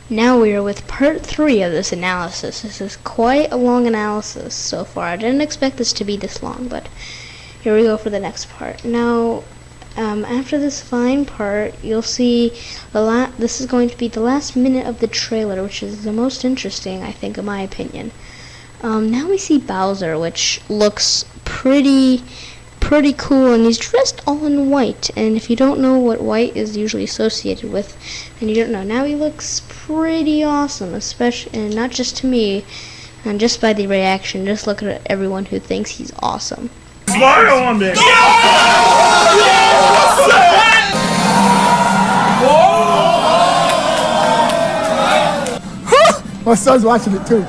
Now we are with part 3 of this analysis. This is quite a long analysis so far. I didn't expect this to be this long, but here we go for the next part. Now, after this fine part, you'll see this is going to be the last minute of the trailer, which is the most interesting, I think, in my opinion. Now we see Bowser, which looks pretty cool, and he's dressed all in white, and if you don't know what white is usually associated with, then you don't know. Now he looks pretty awesome, especially, and not just to me, and just by the reaction, just look at everyone who thinks he's awesome. Mario on there! My son's watching it too.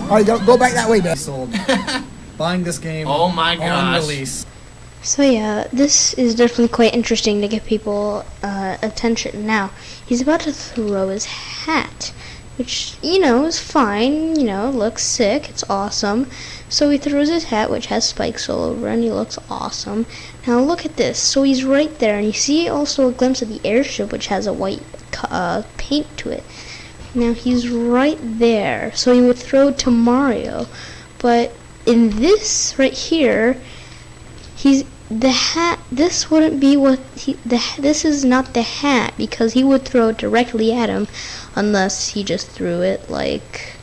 Alright, go back that way, man. Sold. Buying this game. Oh my gosh. On release. So yeah, this is definitely quite interesting to get people attention. Now, he's about to throw his hat, which, is fine, looks sick, it's awesome. So he throws his hat, which has spikes all over, and he looks awesome. Now look at this, so he's right there, and you see also a glimpse of the airship, which has a white paint to it. Now he's right there, so he would throw to Mario, but in this right here, the hat. This wouldn't be what this is not the hat, because he would throw it directly at him, unless he just threw it like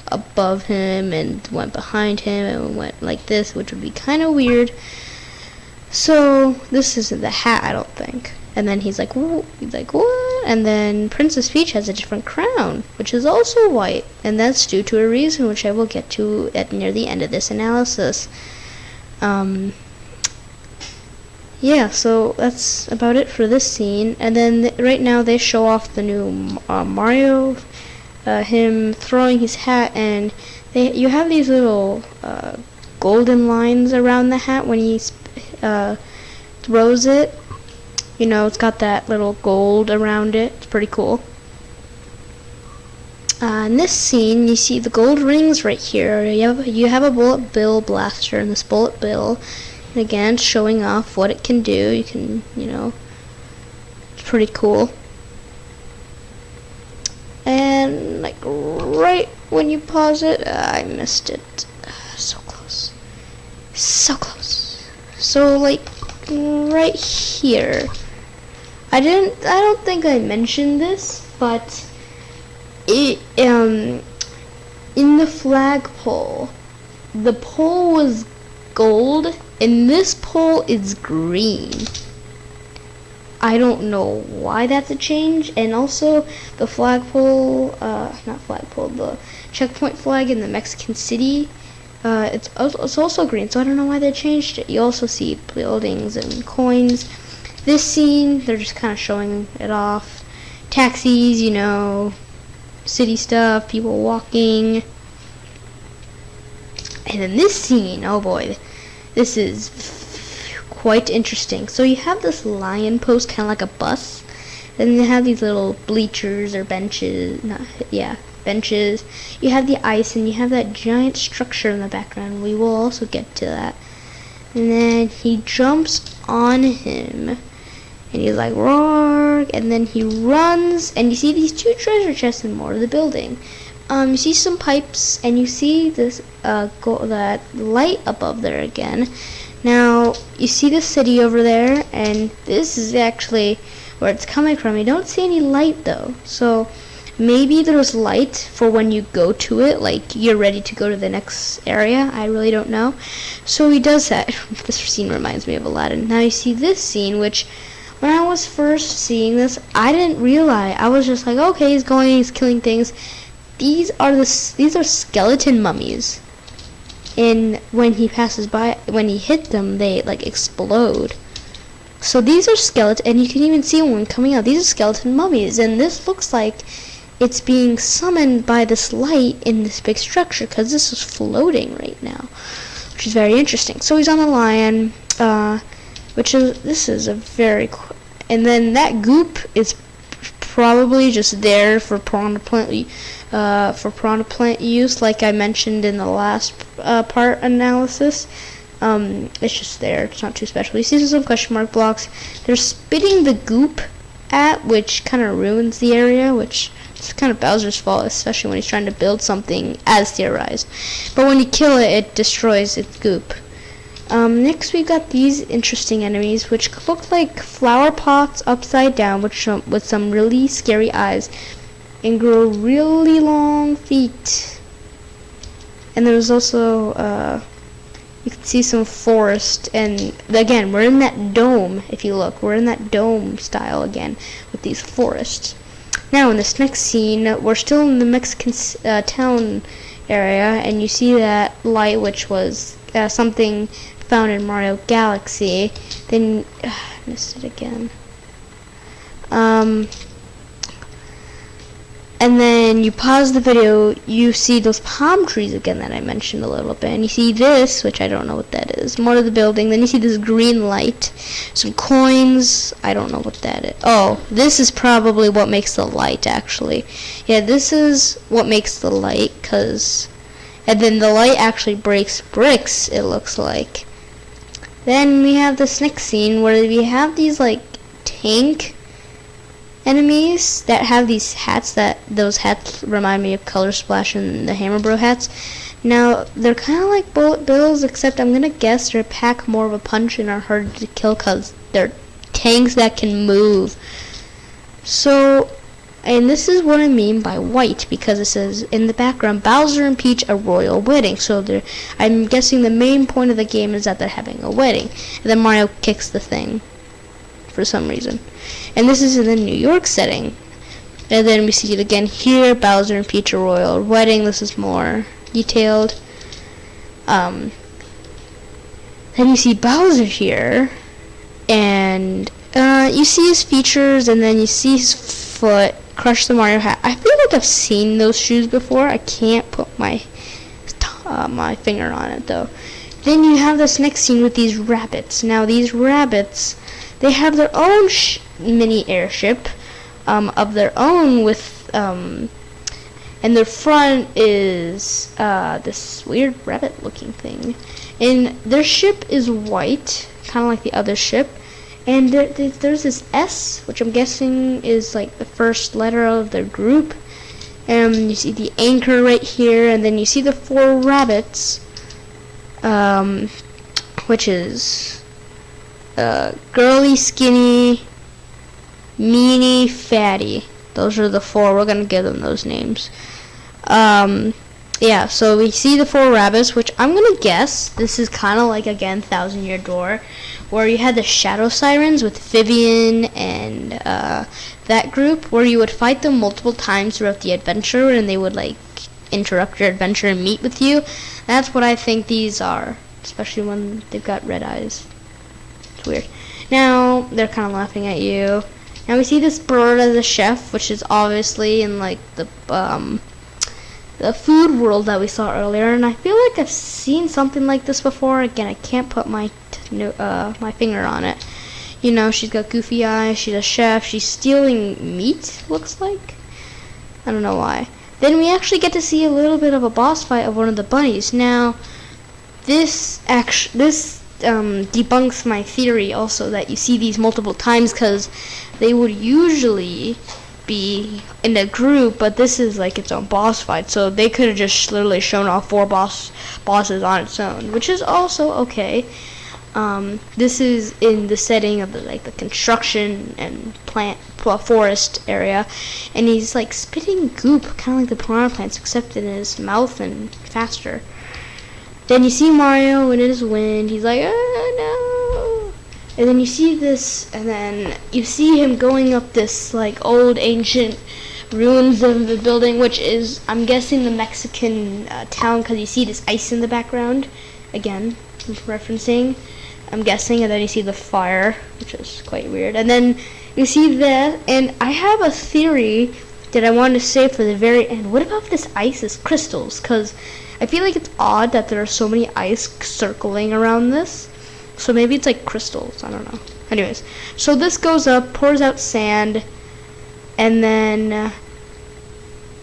above him and went behind him and went like this, which would be kind of weird. So this isn't the hat, I don't think. And then he's like, what? And then Princess Peach has a different crown, which is also white, and that's due to a reason which I will get to near the end of this analysis. Yeah, so that's about it for this scene. And then right now they show off the new Mario, him throwing his hat, and you have these little golden lines around the hat when he throws it. It's got that little gold around it. It's pretty cool. In this scene, you see the gold rings right here. You have a bullet bill blaster, and this bullet bill, and again, showing off what it can do. You can, it's pretty cool. And like right when you pause it, I missed it. So close, so close. So like right here. I don't think I mentioned this, but it in the flagpole, the pole was gold, and this pole is green. I don't know why that's a change. And also the flagpole, the checkpoint flag in the Mexican city, it's also green, so I don't know why they changed it. You also see buildings and coins. This scene, they're just kind of showing it off. Taxis, city stuff, people walking. And then this scene, oh boy, this is quite interesting. So you have this lion post, kind of like a bus. Then you have these little bleachers or benches. Benches. You have the ice, and you have that giant structure in the background. We will also get to that. And then he jumps on him, and he's like, roar, and then he runs, and you see these 2 treasure chests and more of the building. You see some pipes, and you see this that light above there again. Now, you see the city over there, and this is actually where it's coming from. You don't see any light, though, so maybe there's light for when you go to it, like you're ready to go to the next area. I really don't know. So he does that. This scene reminds me of Aladdin. Now you see this scene, which when I was first seeing this, I didn't realize. I was just like, okay, he's killing things. These are skeleton mummies. And when he passes by, when he hit them, they like explode. So these are skeleton, and you can even see one coming out. These are skeleton mummies, and this looks like it's being summoned by this light in this big structure, because this is floating right now, which is very interesting. So he's on the lion, this is a very, and then that goop is probably just there for piranha plant use, like I mentioned in the last part analysis. It's just there. It's not too special. You see some question mark blocks. They're spitting the goop at, which kind of ruins the area, which is kind of Bowser's fault, especially when he's trying to build something as theorized. But when you kill it, it destroys its goop. Next we got these interesting enemies, which look like flower pots upside down, with some really scary eyes, and grow really long feet. And there's also, you can see some forest, and again, we're in that dome. If you look, we're in that dome style again, with these forests. Now, in this next scene, we're still in the Mexican town area, and you see that light, which was something found in Mario Galaxy. Then I missed it again. And then you pause the video, you see those palm trees again that I mentioned a little bit, and you see this, which I don't know what that is, more of the building. Then you see this green light, some coins, I don't know what that is. Oh, this is probably what makes the light, actually. Yeah, this is what makes the light, and then the light actually breaks bricks, it looks like. Then we have this next scene where we have these like tank enemies that have these hats. Those hats remind me of Color Splash and the Hammer Bro hats. Now they're kind of like bullet bills, except I'm gonna guess they pack more of a punch and are harder to kill because they're tanks that can move. So, and this is what I mean by white, because it says in the background, Bowser and Peach a royal wedding. So I'm guessing the main point of the game is that they're having a wedding. And then Mario kicks the thing for some reason. And this is in the New York setting. And then we see it again here, Bowser and Peach a royal wedding. This is more detailed. Then you see Bowser here, and you see his features, and then you see his foot crush the Mario hat. I feel like I've seen those shoes before. I can't put my finger on it though. Then you have this next scene with these rabbits. Now these rabbits, they have their own mini airship of their own with and their front is this weird rabbit looking thing, and their ship is white, kind of like the other ship. And there's this S, which I'm guessing is like the first letter of their group. And you see the anchor right here, and then you see the 4 rabbits, which is girly, skinny, meanie, fatty. Those are the 4. We're gonna give them those names. Yeah, so we see the 4 rabbits, which I'm gonna guess this is kind of like, again, Thousand Year Door, where you had the Shadow Sirens with Vivian and that group, where you would fight them multiple times throughout the adventure, and they would like interrupt your adventure and meet with you. That's what I think these are, especially when they've got red eyes. It's weird. Now they're kind of laughing at you. Now we see this bird as a chef, which is obviously in like the food world that we saw earlier, and I feel like I've seen something like this before. Again, I can't put my finger on it. You know, she's got goofy eyes, she's a chef, she's stealing meat, looks like. I don't know why. Then we actually get to see a little bit of a boss fight of one of the bunnies. Now, this debunks my theory also that you see these multiple times, because they would usually be in a group, but this is like its own boss fight, so they could have just literally shown off 4 bosses on its own, which is also okay. This is in the setting of the construction and forest area, and he's like spitting goop, kind of like the piranha plants, except in his mouth and faster. Then you see Mario in his wind. He's like, oh no! And then you see this, and then you see him going up this like old ancient ruins of the building, which is, I'm guessing, the Mexican town, because you see this ice in the background. Again, referencing, I'm guessing. And then you see the fire, which is quite weird. And then you see that, and I have a theory that I wanted to say for the very end. What about if this ice is crystals? Because I feel like it's odd that there are so many ice circling around this. So maybe it's like crystals, I don't know. Anyways, so this goes up, pours out sand, and then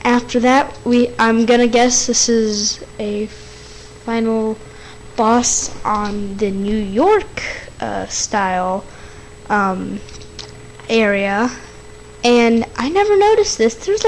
after that, I'm gonna guess this is a final boss on the New York style area. And I never noticed this. There's like